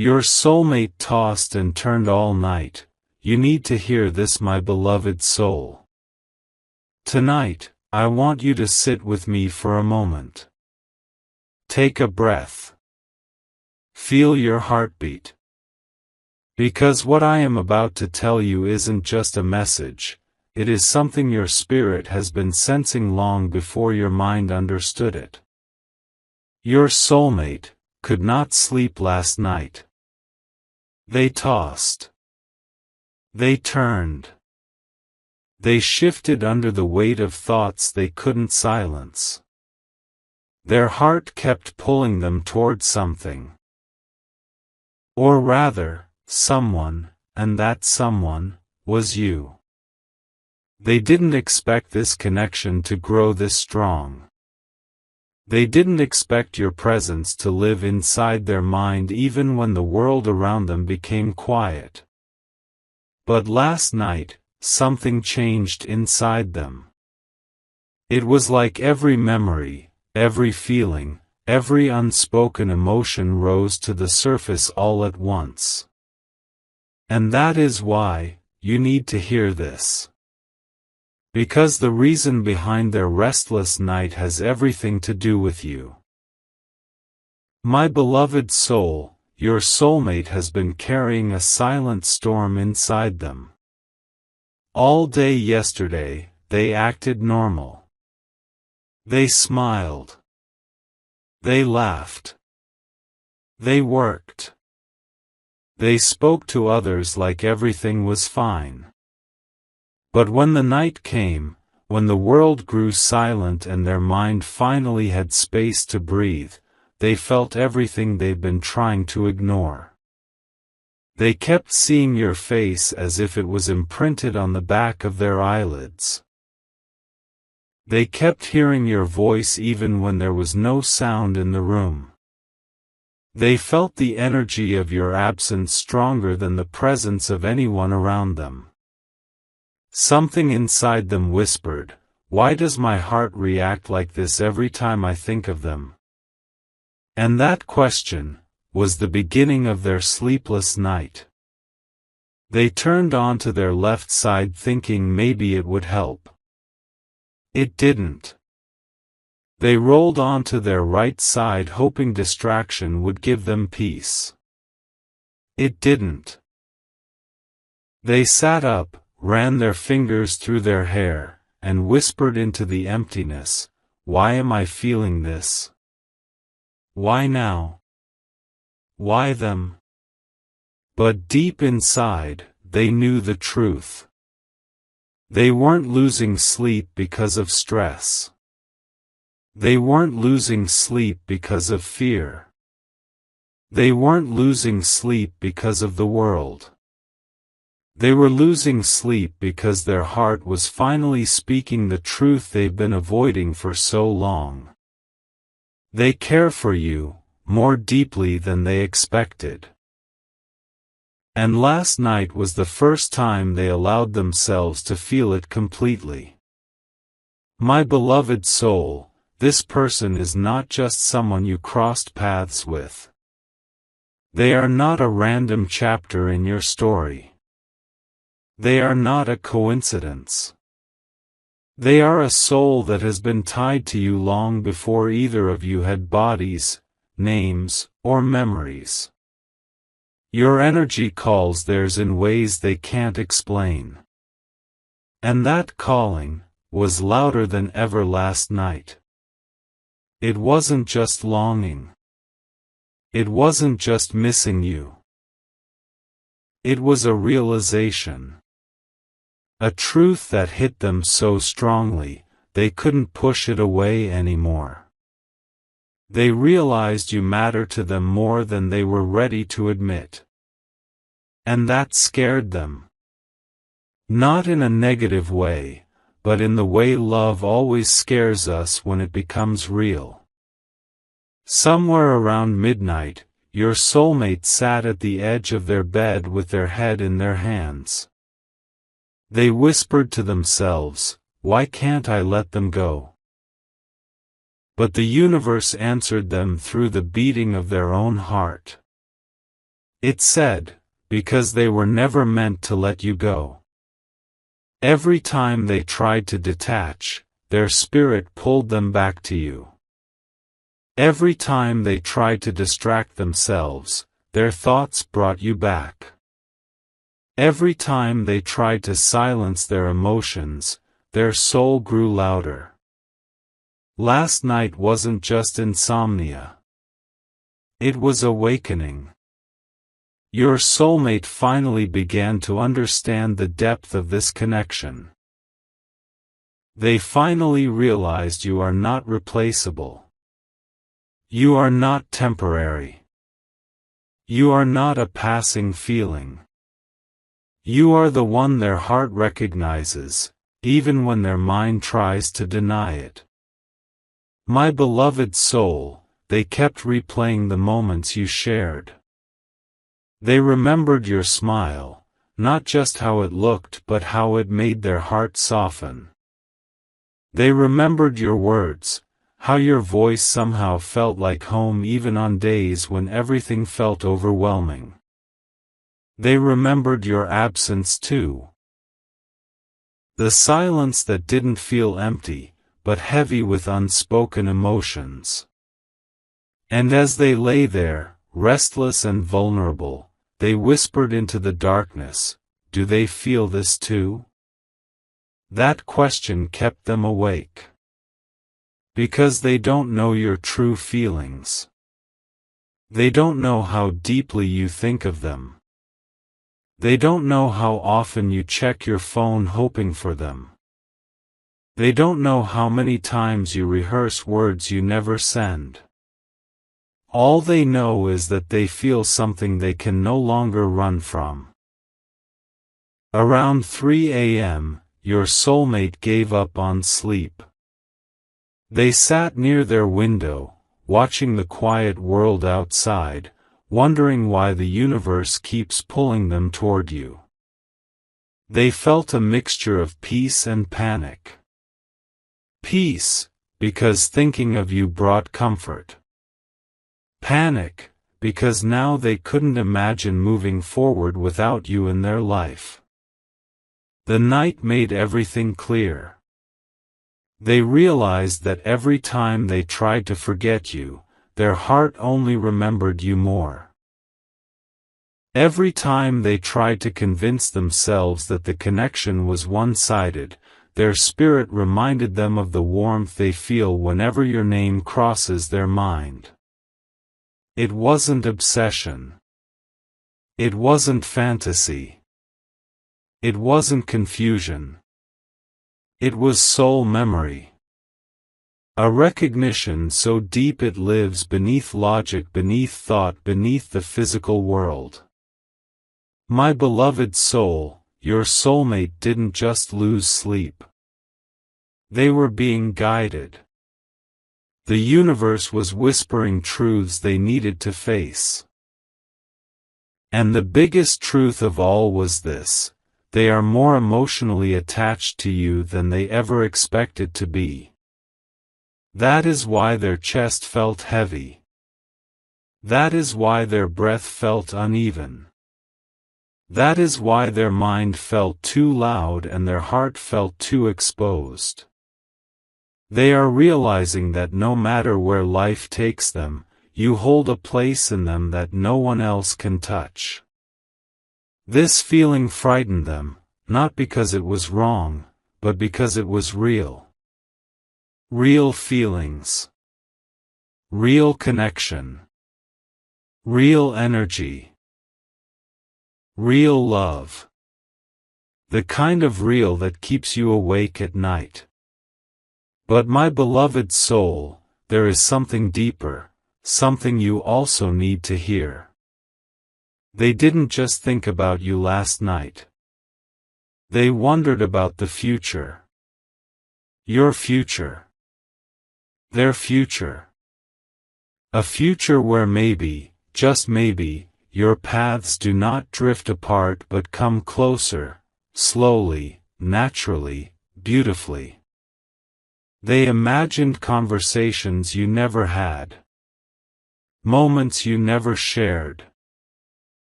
Your soulmate tossed and turned all night. You need to hear this, my beloved soul. Tonight, I want you to sit with me for a moment. Take a breath. Feel your heartbeat. Because what I am about to tell you isn't just a message, it is something your spirit has been sensing long before your mind understood it. Your soulmate could not sleep last night. They tossed. They turned. They shifted under the weight of thoughts they couldn't silence. Their heart kept pulling them toward something. Or rather, someone, and that someone was you. They didn't expect this connection to grow this strong. They didn't expect your presence to live inside their mind even when the world around them became quiet. But last night, something changed inside them. It was like every memory, every feeling, every unspoken emotion rose to the surface all at once. And that is why you need to hear this. Because the reason behind their restless night has everything to do with you. My beloved soul, your soulmate has been carrying a silent storm inside them. All day yesterday, they acted normal. They smiled. They laughed. They worked. They spoke to others like everything was fine. But when the night came, when the world grew silent and their mind finally had space to breathe, they felt everything they've been trying to ignore. They kept seeing your face as if it was imprinted on the back of their eyelids. They kept hearing your voice even when there was no sound in the room. They felt the energy of your absence stronger than the presence of anyone around them. Something inside them whispered, "Why does my heart react like this every time I think of them?" And that question was the beginning of their sleepless night. They turned onto their left side thinking maybe it would help. It didn't. They rolled onto their right side hoping distraction would give them peace. It didn't. They sat up, ran their fingers through their hair, and whispered into the emptiness, "Why am I feeling this? Why now? Why them?" But deep inside, they knew the truth. They weren't losing sleep because of stress. They weren't losing sleep because of fear. They weren't losing sleep because of the world. They were losing sleep because their heart was finally speaking the truth they've been avoiding for so long. They care for you, more deeply than they expected. And last night was the first time they allowed themselves to feel it completely. My beloved soul, this person is not just someone you crossed paths with. They are not a random chapter in your story. They are not a coincidence. They are a soul that has been tied to you long before either of you had bodies, names, or memories. Your energy calls theirs in ways they can't explain. And that calling was louder than ever last night. It wasn't just longing. It wasn't just missing you. It was a realization. A truth that hit them so strongly, they couldn't push it away anymore. They realized you matter to them more than they were ready to admit. And that scared them. Not in a negative way, but in the way love always scares us when it becomes real. Somewhere around midnight, your soulmate sat at the edge of their bed with their head in their hands. They whispered to themselves, "Why can't I let them go?" But the universe answered them through the beating of their own heart. It said, because they were never meant to let you go. Every time they tried to detach, their spirit pulled them back to you. Every time they tried to distract themselves, their thoughts brought you back. Every time they tried to silence their emotions, their soul grew louder. Last night wasn't just insomnia. It was awakening. Your soulmate finally began to understand the depth of this connection. They finally realized you are not replaceable. You are not temporary. You are not a passing feeling. You are the one their heart recognizes, even when their mind tries to deny it. My beloved soul, they kept replaying the moments you shared. They remembered your smile, not just how it looked but how it made their heart soften. They remembered your words, how your voice somehow felt like home even on days when everything felt overwhelming. They remembered your absence too. The silence that didn't feel empty, but heavy with unspoken emotions. And as they lay there, restless and vulnerable, they whispered into the darkness, "Do they feel this too?" That question kept them awake. Because they don't know your true feelings. They don't know how deeply you think of them. They don't know how often you check your phone hoping for them. They don't know how many times you rehearse words you never send. All they know is that they feel something they can no longer run from. Around 3 a.m., your soulmate gave up on sleep. They sat near their window, watching the quiet world outside, wondering why the universe keeps pulling them toward you. They felt a mixture of peace and panic. Peace, because thinking of you brought comfort. Panic, because now they couldn't imagine moving forward without you in their life. The night made everything clear. They realized that every time they tried to forget you, their heart only remembered you more. Every time they tried to convince themselves that the connection was one-sided, their spirit reminded them of the warmth they feel whenever your name crosses their mind. It wasn't obsession. It wasn't fantasy. It wasn't confusion. It was soul memory. A recognition so deep it lives beneath logic, beneath thought, beneath the physical world. My beloved soul, your soulmate didn't just lose sleep. They were being guided. The universe was whispering truths they needed to face. And the biggest truth of all was this: they are more emotionally attached to you than they ever expected to be. That is why their chest felt heavy. That is why their breath felt uneven. That is why their mind felt too loud and their heart felt too exposed. They are realizing that no matter where life takes them, you hold a place in them that no one else can touch. This feeling frightened them, not because it was wrong, but because it was real. Real feelings. Real connection. Real energy. Real love. The kind of real that keeps you awake at night. But my beloved soul, there is something deeper, something you also need to hear. They didn't just think about you last night. They wondered about the future. Your future. Their future. A future where maybe, just maybe, your paths do not drift apart but come closer, slowly, naturally, beautifully. They imagined conversations you never had. Moments you never shared.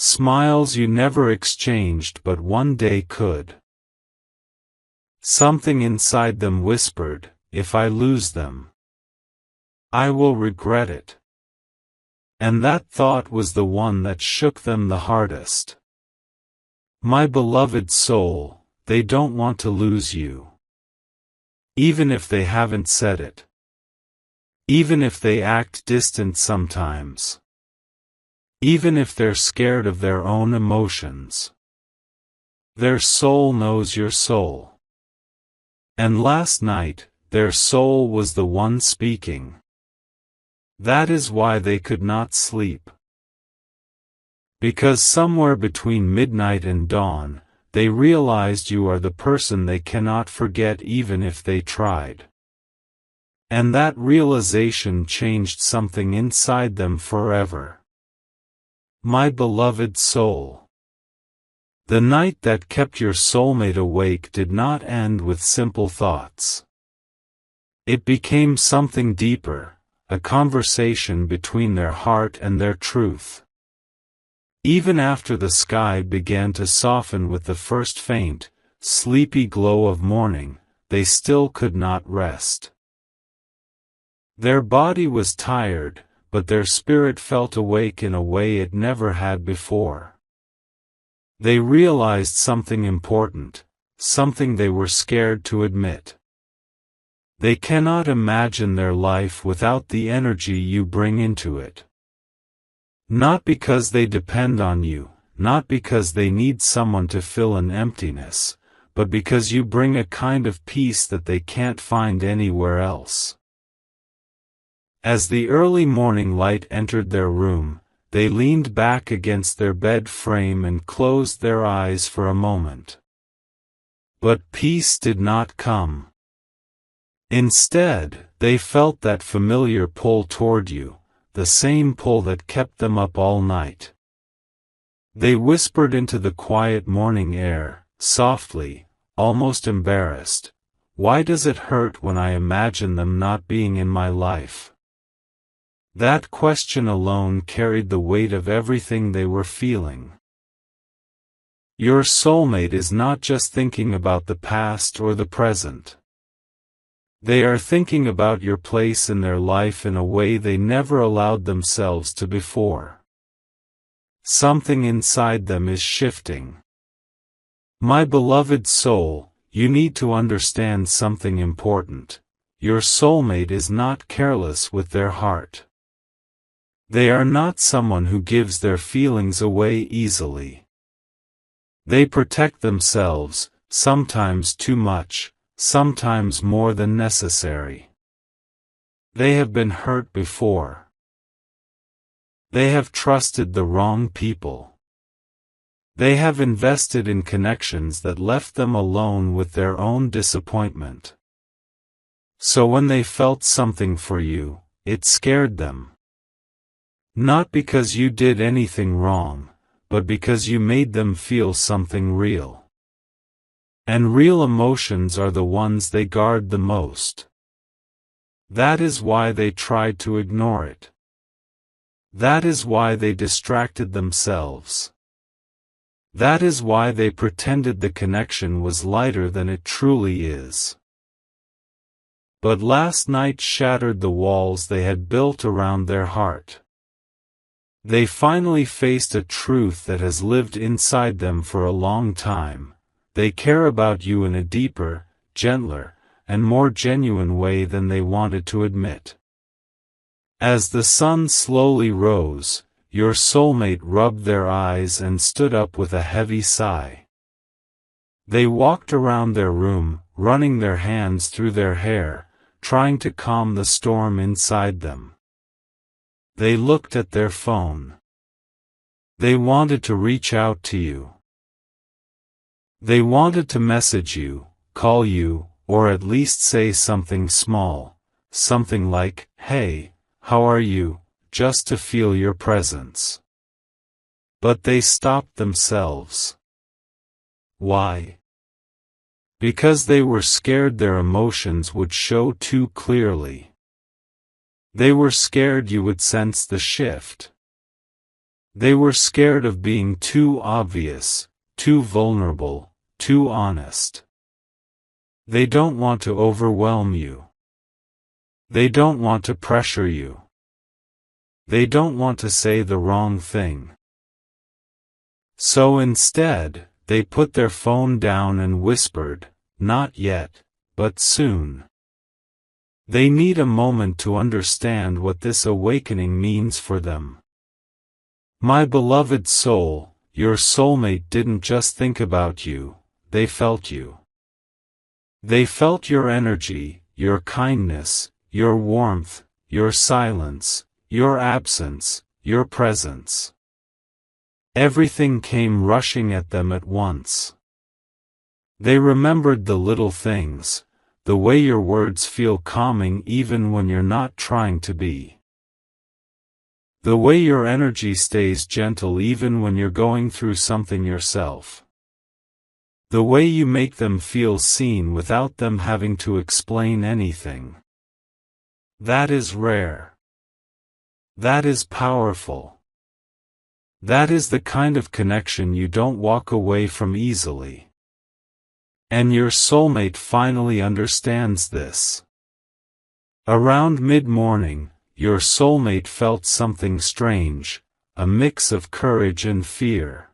Smiles you never exchanged but one day could. Something inside them whispered, if I lose them, I will regret it. And that thought was the one that shook them the hardest. My beloved soul, they don't want to lose you. Even if they haven't said it. Even if they act distant sometimes. Even if they're scared of their own emotions. Their soul knows your soul. And last night, their soul was the one speaking. That is why they could not sleep. Because somewhere between midnight and dawn, they realized you are the person they cannot forget even if they tried. And that realization changed something inside them forever. My beloved soul. The night that kept your soulmate awake did not end with simple thoughts. It became something deeper, a conversation between their heart and their truth. Even after the sky began to soften with the first faint, sleepy glow of morning, they still could not rest. Their body was tired, but their spirit felt awake in a way it never had before. They realized something important, something they were scared to admit. They cannot imagine their life without the energy you bring into it. Not because they depend on you, not because they need someone to fill an emptiness, but because you bring a kind of peace that they can't find anywhere else. As the early morning light entered their room, they leaned back against their bed frame and closed their eyes for a moment. But peace did not come. Instead, they felt that familiar pull toward you, the same pull that kept them up all night. They whispered into the quiet morning air, softly, almost embarrassed, "Why does it hurt when I imagine them not being in my life?" That question alone carried the weight of everything they were feeling. Your soulmate is not just thinking about the past or the present. They are thinking about your place in their life in a way they never allowed themselves to before. Something inside them is shifting. My beloved soul, you need to understand something important. Your soulmate is not careless with their heart. They are not someone who gives their feelings away easily. They protect themselves, sometimes too much, sometimes more than necessary. They have been hurt before. They have trusted the wrong people. They have invested in connections that left them alone with their own disappointment. So when they felt something for you, it scared them. Not because you did anything wrong, but because you made them feel something real. And real emotions are the ones they guard the most. That is why they tried to ignore it. That is why they distracted themselves. That is why they pretended the connection was lighter than it truly is. But last night shattered the walls they had built around their heart. They finally faced a truth that has lived inside them for a long time. They care about you in a deeper, gentler, and more genuine way than they wanted to admit. As the sun slowly rose, your soulmate rubbed their eyes and stood up with a heavy sigh. They walked around their room, running their hands through their hair, trying to calm the storm inside them. They looked at their phone. They wanted to reach out to you. They wanted to message you, call you, or at least say something small, something like, "Hey, how are you?" just to feel your presence. But they stopped themselves. Why? Because they were scared their emotions would show too clearly. They were scared you would sense the shift. They were scared of being too obvious, too vulnerable, too honest. They don't want to overwhelm you. They don't want to pressure you. They don't want to say the wrong thing. So instead, they put their phone down and whispered, "Not yet, but soon." They need a moment to understand what this awakening means for them. My beloved soul, your soulmate didn't just think about you, they felt you. They felt your energy, your kindness, your warmth, your silence, your absence, your presence. Everything came rushing at them at once. They remembered the little things, the way your words feel calming even when you're not trying to be. The way your energy stays gentle even when you're going through something yourself. The way you make them feel seen without them having to explain anything. That is rare. That is powerful. That is the kind of connection you don't walk away from easily. And your soulmate finally understands this. Around mid-morning, your soulmate felt something strange, a mix of courage and fear.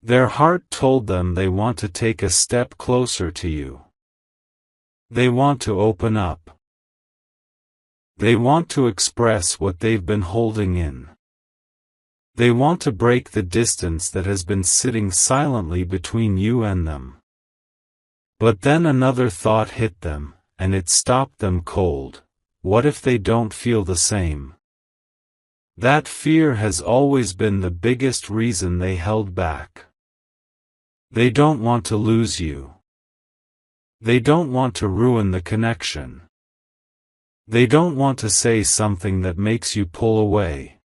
Their heart told them they want to take a step closer to you. They want to open up. They want to express what they've been holding in. They want to break the distance that has been sitting silently between you and them. But then another thought hit them, and it stopped them cold. What if they don't feel the same? That fear has always been the biggest reason they held back. They don't want to lose you. They don't want to ruin the connection. They don't want to say something that makes you pull away.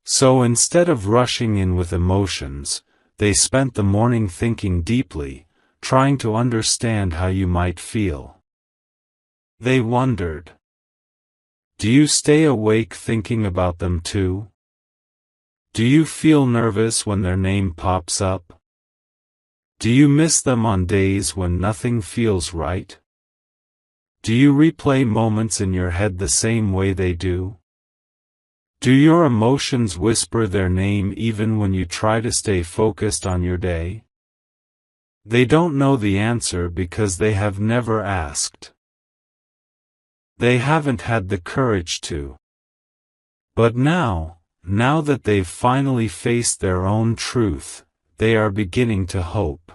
So instead of rushing in with emotions, they spent the morning thinking deeply, trying to understand how you might feel. They wondered. Do you stay awake thinking about them too? Do you feel nervous when their name pops up? Do you miss them on days when nothing feels right? Do you replay moments in your head the same way they do? Do your emotions whisper their name even when you try to stay focused on your day? They don't know the answer because they have never asked. They haven't had the courage to. But now that they've finally faced their own truth, they are beginning to hope.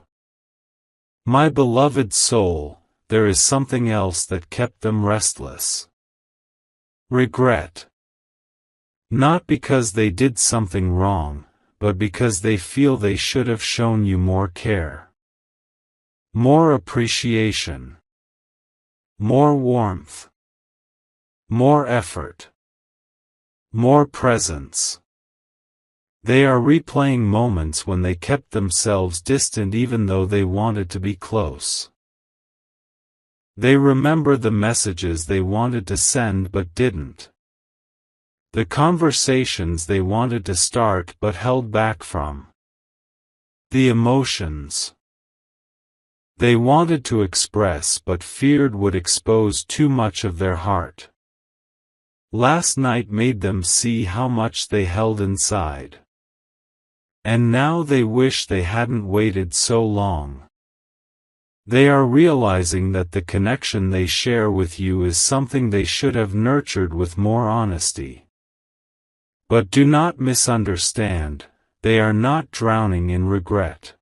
My beloved soul, there is something else that kept them restless. Regret. Not because they did something wrong, but because they feel they should have shown you more care. More appreciation. More warmth. More effort. More presence. They are replaying moments when they kept themselves distant even though they wanted to be close. They remember the messages they wanted to send but didn't. The conversations they wanted to start but held back from. The emotions they wanted to express but feared would expose too much of their heart. Last night made them see how much they held inside. And now they wish they hadn't waited so long. They are realizing that the connection they share with you is something they should have nurtured with more honesty. But do not misunderstand, they are not drowning in regret.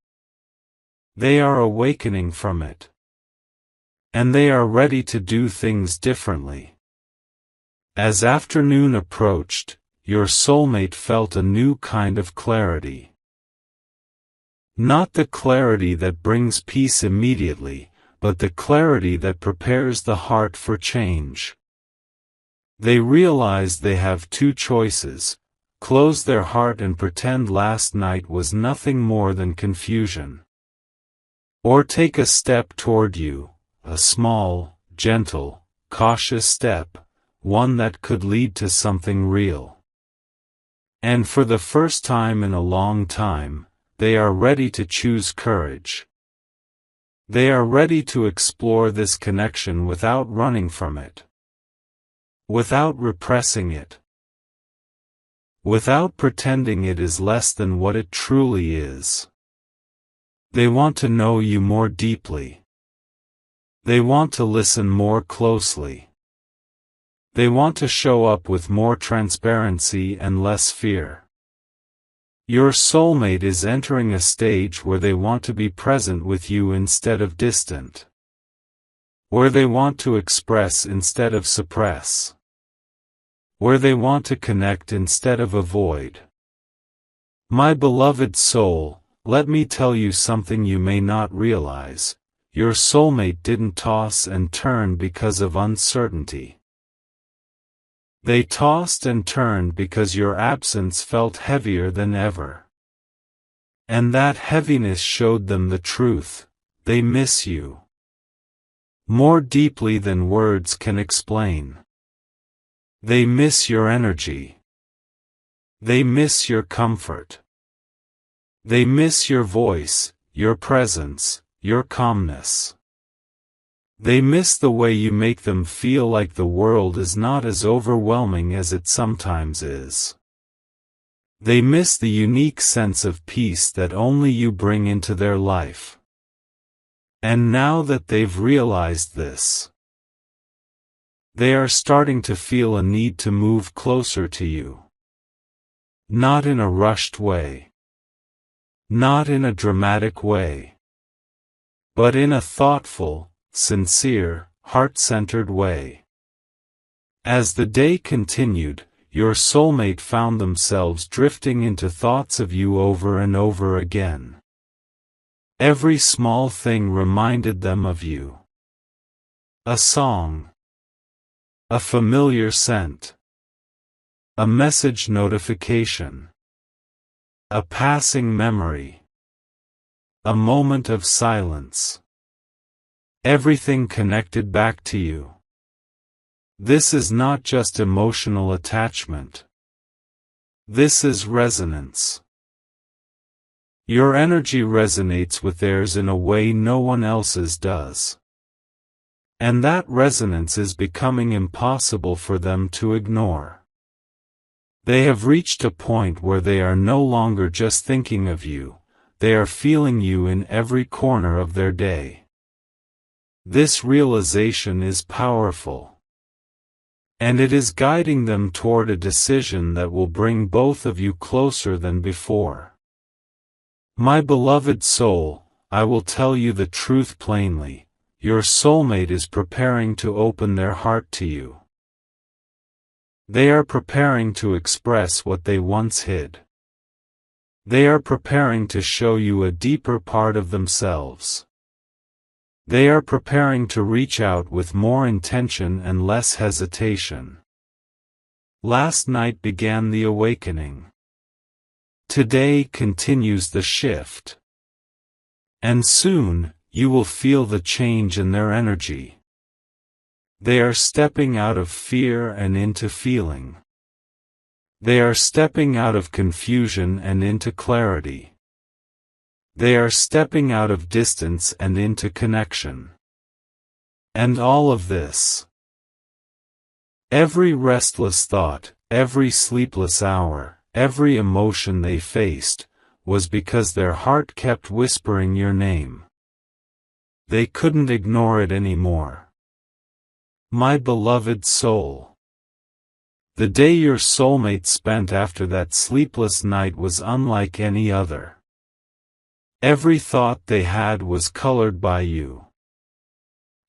They are awakening from it. And they are ready to do things differently. As afternoon approached, your soulmate felt a new kind of clarity. Not the clarity that brings peace immediately, but the clarity that prepares the heart for change. They realize they have two choices: close their heart and pretend last night was nothing more than confusion. Or take a step toward you, a small, gentle, cautious step, one that could lead to something real. And for the first time in a long time, they are ready to choose courage. They are ready to explore this connection without running from it, without repressing it, without pretending it is less than what it truly is. They want to know you more deeply. They want to listen more closely. They want to show up with more transparency and less fear. Your soulmate is entering a stage where they want to be present with you instead of distant, where they want to express instead of suppress, where they want to connect instead of avoid. My beloved soul, let me tell you something you may not realize. Your soulmate didn't toss and turn because of uncertainty. They tossed and turned because your absence felt heavier than ever. And that heaviness showed them the truth: they miss you. More deeply than words can explain. They miss your energy. They miss your comfort. They miss your voice, your presence, your calmness. They miss the way you make them feel like the world is not as overwhelming as it sometimes is. They miss the unique sense of peace that only you bring into their life. And now that they've realized this, they are starting to feel a need to move closer to you. Not in a rushed way. Not in a dramatic way. But in a thoughtful, sincere, heart-centered way. As the day continued, your soulmate found themselves drifting into thoughts of you over and over again. Every small thing reminded them of you. A song. A familiar scent. A message notification. A passing memory. A moment of silence. Everything connected back to you. This is not just emotional attachment. This is resonance. Your energy resonates with theirs in a way no one else's does. And that resonance is becoming impossible for them to ignore. They have reached a point where they are no longer just thinking of you, they are feeling you in every corner of their day. This realization is powerful. And it is guiding them toward a decision that will bring both of you closer than before. My beloved soul, I will tell you the truth plainly: your soulmate is preparing to open their heart to you. They are preparing to express what they once hid. They are preparing to show you a deeper part of themselves. They are preparing to reach out with more intention and less hesitation. Last night began the awakening. Today continues the shift. And soon, you will feel the change in their energy. They are stepping out of fear and into feeling. They are stepping out of confusion and into clarity. They are stepping out of distance and into connection. And all of this, every restless thought, every sleepless hour, every emotion they faced, was because their heart kept whispering your name. They couldn't ignore it anymore. My beloved soul. The day your soulmate spent after that sleepless night was unlike any other. Every thought they had was colored by you.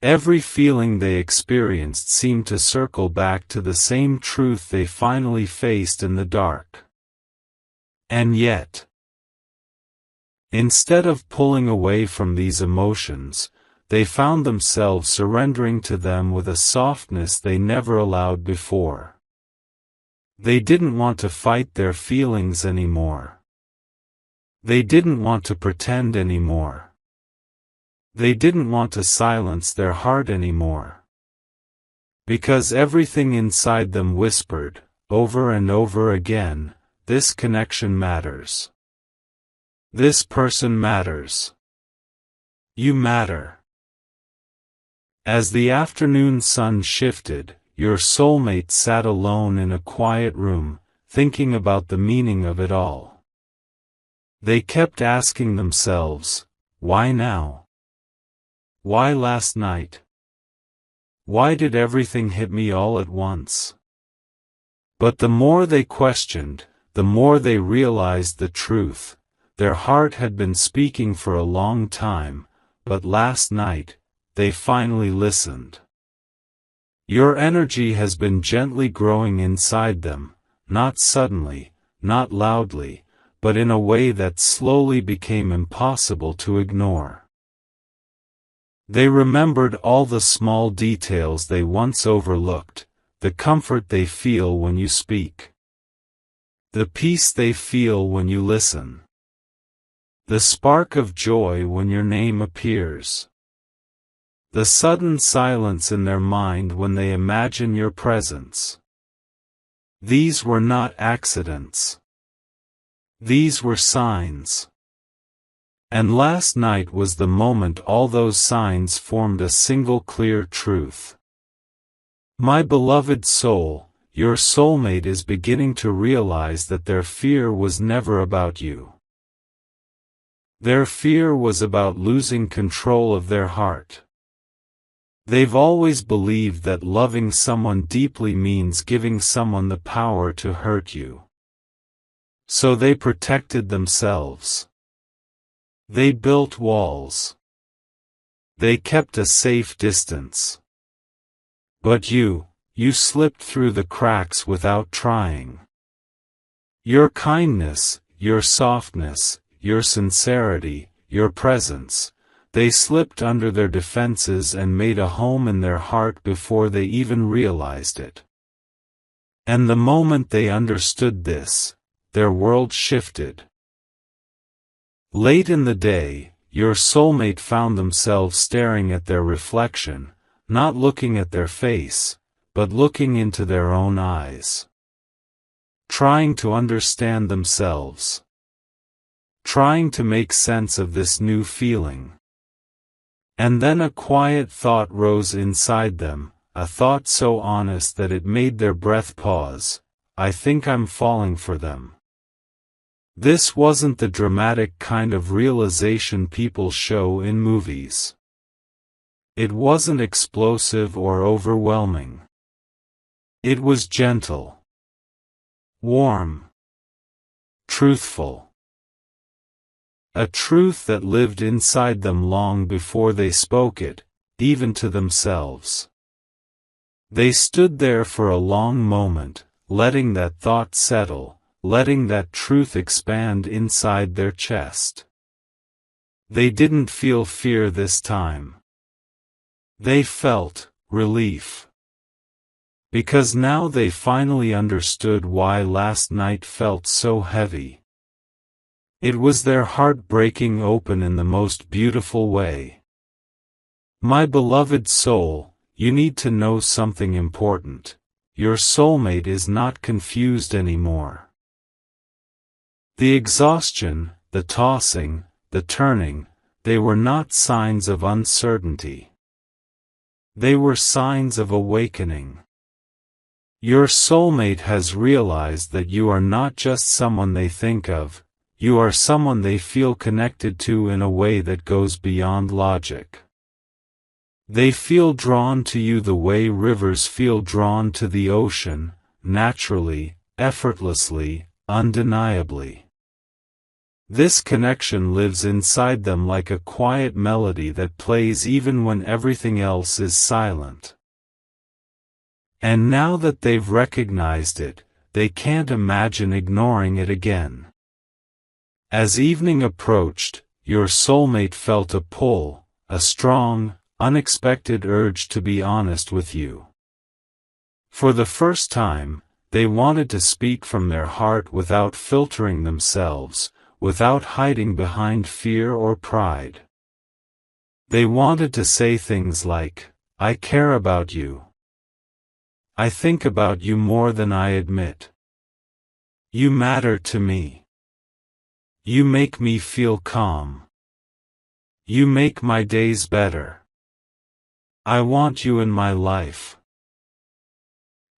Every feeling they experienced seemed to circle back to the same truth they finally faced in the dark. And yet, instead of pulling away from these emotions, they found themselves surrendering to them with a softness they never allowed before. They didn't want to fight their feelings anymore. They didn't want to pretend anymore. They didn't want to silence their heart anymore. Because everything inside them whispered, over and over again, this connection matters. This person matters. You matter. As the afternoon sun shifted, your soulmate sat alone in a quiet room, thinking about the meaning of it all. They kept asking themselves, why now? Why last night? Why did everything hit me all at once? But the more they questioned, the more they realized the truth. Their heart had been speaking for a long time, but last night, they finally listened. Your energy has been gently growing inside them, not suddenly, not loudly, but in a way that slowly became impossible to ignore. They remembered all the small details they once overlooked, the comfort they feel when you speak, the peace they feel when you listen, the spark of joy when your name appears, the sudden silence in their mind when they imagine your presence. These were not accidents. These were signs. And last night was the moment all those signs formed a single clear truth. My beloved soul, your soulmate is beginning to realize that their fear was never about you. Their fear was about losing control of their heart. They've always believed that loving someone deeply means giving someone the power to hurt you. So they protected themselves. They built walls. They kept a safe distance. But you slipped through the cracks without trying. Your kindness, your softness, your sincerity, your presence, they slipped under their defenses and made a home in their heart before they even realized it. And the moment they understood this, their world shifted. Late in the day, your soulmate found themselves staring at their reflection, not looking at their face, but looking into their own eyes. Trying to understand themselves. Trying to make sense of this new feeling. And then a quiet thought rose inside them, a thought so honest that it made their breath pause. I think I'm falling for them. This wasn't the dramatic kind of realization people show in movies. It wasn't explosive or overwhelming. It was gentle, warm, truthful. A truth that lived inside them long before they spoke it, even to themselves. They stood there for a long moment, letting that thought settle, letting that truth expand inside their chest. They didn't feel fear this time. They felt relief. Because now they finally understood why last night felt so heavy. It was their heart breaking open in the most beautiful way. My beloved soul, you need to know something important. Your soulmate is not confused anymore. The exhaustion, the tossing, the turning, they were not signs of uncertainty. They were signs of awakening. Your soulmate has realized that you are not just someone they think of, you are someone they feel connected to in a way that goes beyond logic. They feel drawn to you the way rivers feel drawn to the ocean, naturally, effortlessly, undeniably. This connection lives inside them like a quiet melody that plays even when everything else is silent. And now that they've recognized it, they can't imagine ignoring it again. As evening approached, your soulmate felt a pull, a strong, unexpected urge to be honest with you. For the first time, they wanted to speak from their heart without filtering themselves, without hiding behind fear or pride. They wanted to say things like, I care about you. I think about you more than I admit. You matter to me. You make me feel calm. You make my days better. I want you in my life.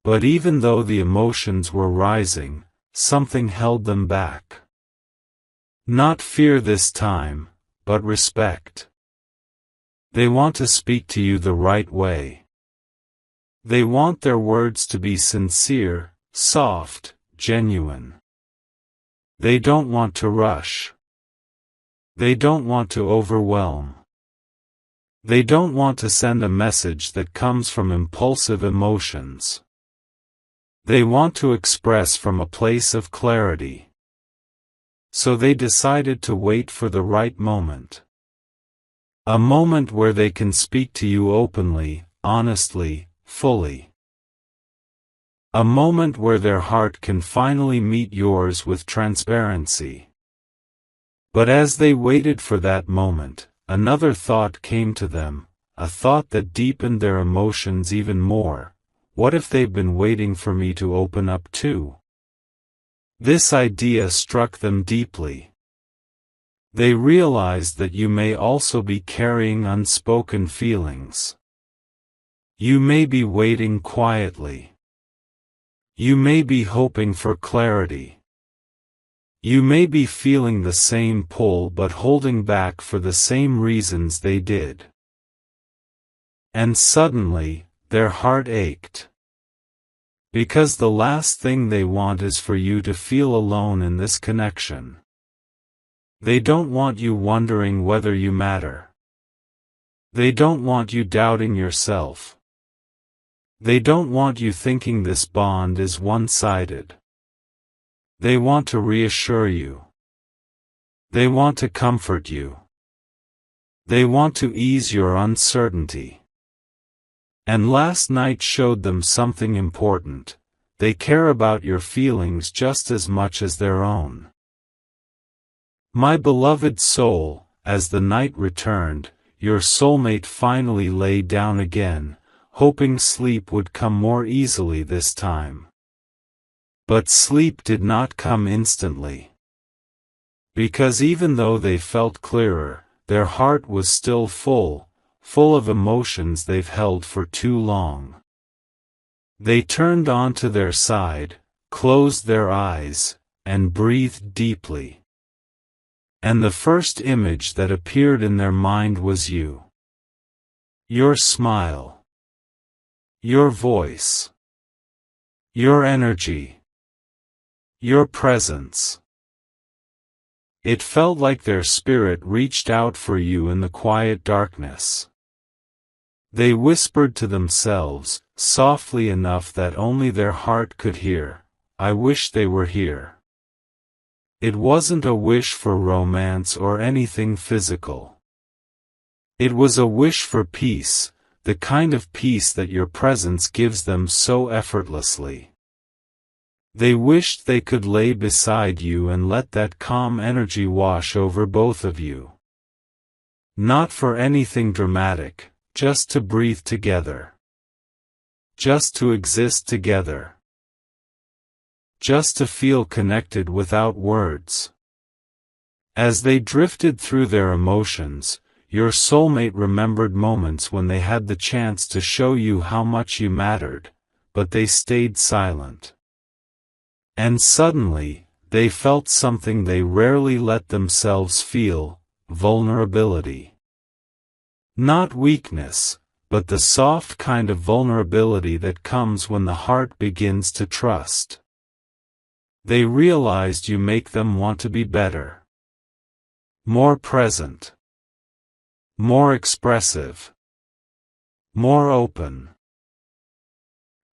But even though the emotions were rising, something held them back. Not fear this time, but respect. They want to speak to you the right way. They want their words to be sincere, soft, genuine. They don't want to rush. They don't want to overwhelm. They don't want to send a message that comes from impulsive emotions. They want to express from a place of clarity. So they decided to wait for the right moment. A moment where they can speak to you openly, honestly, fully. A moment where their heart can finally meet yours with transparency. But as they waited for that moment, another thought came to them, a thought that deepened their emotions even more. What if they've been waiting for me to open up too? This idea struck them deeply. They realized that you may also be carrying unspoken feelings. You may be waiting quietly. You may be hoping for clarity. You may be feeling the same pull but holding back for the same reasons they did. And suddenly, their heart ached. Because the last thing they want is for you to feel alone in this connection. They don't want you wondering whether you matter. They don't want you doubting yourself. They don't want you thinking this bond is one-sided. They want to reassure you. They want to comfort you. They want to ease your uncertainty. And last night showed them something important. They care about your feelings just as much as their own. My beloved soul, as the night returned, your soulmate finally lay down again, hoping sleep would come more easily this time. But sleep did not come instantly. Because even though they felt clearer, their heart was still full of emotions they've held for too long. They turned onto their side, closed their eyes, and breathed deeply. And the first image that appeared in their mind was you. Your smile. Your voice. Your energy. Your presence. It felt like their spirit reached out for you in the quiet darkness. They whispered to themselves, softly enough that only their heart could hear, "I wish they were here." It wasn't a wish for romance or anything physical. It was a wish for peace, the kind of peace that your presence gives them so effortlessly. They wished they could lay beside you and let that calm energy wash over both of you. Not for anything dramatic, just to breathe together. Just to exist together. Just to feel connected without words. As they drifted through their emotions, your soulmate remembered moments when they had the chance to show you how much you mattered, but they stayed silent. And suddenly, they felt something they rarely let themselves feel: vulnerability. Not weakness, but the soft kind of vulnerability that comes when the heart begins to trust. They realized you make them want to be better. More present. More expressive. More open.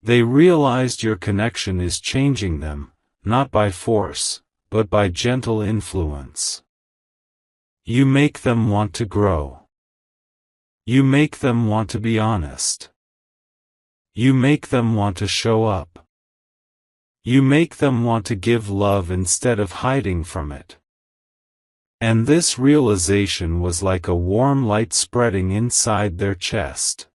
They realized your connection is changing them, not by force, but by gentle influence. You make them want to grow. You make them want to be honest. You make them want to show up. You make them want to give love instead of hiding from it. And this realization was like a warm light spreading inside their chest.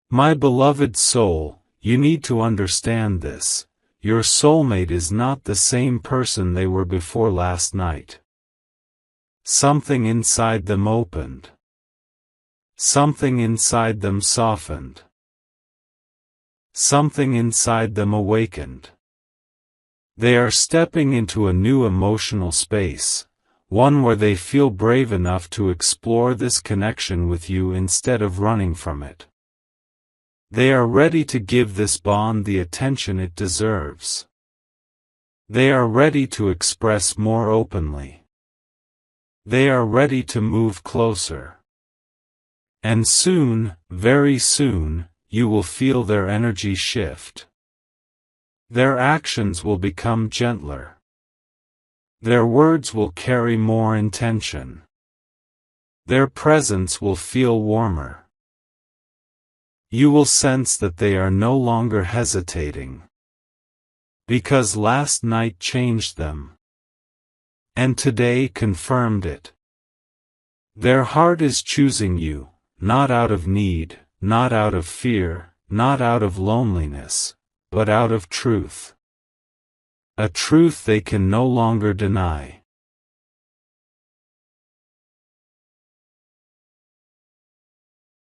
My beloved soul, you need to understand this. your soulmate is not the same person they were before last night. Something inside them opened. Something inside them softened. Something inside them awakened. They are stepping into a new emotional space, one where they feel brave enough to explore this connection with you instead of running from it. They are ready to give this bond the attention it deserves. They are ready to express more openly. They are ready to move closer. And soon, very soon, you will feel their energy shift. Their actions will become gentler. Their words will carry more intention. Their presence will feel warmer. You will sense that they are no longer hesitating. Because last night changed them. And today confirmed it. Their heart is choosing you, not out of need, not out of fear, not out of loneliness, but out of truth. A truth they can no longer deny.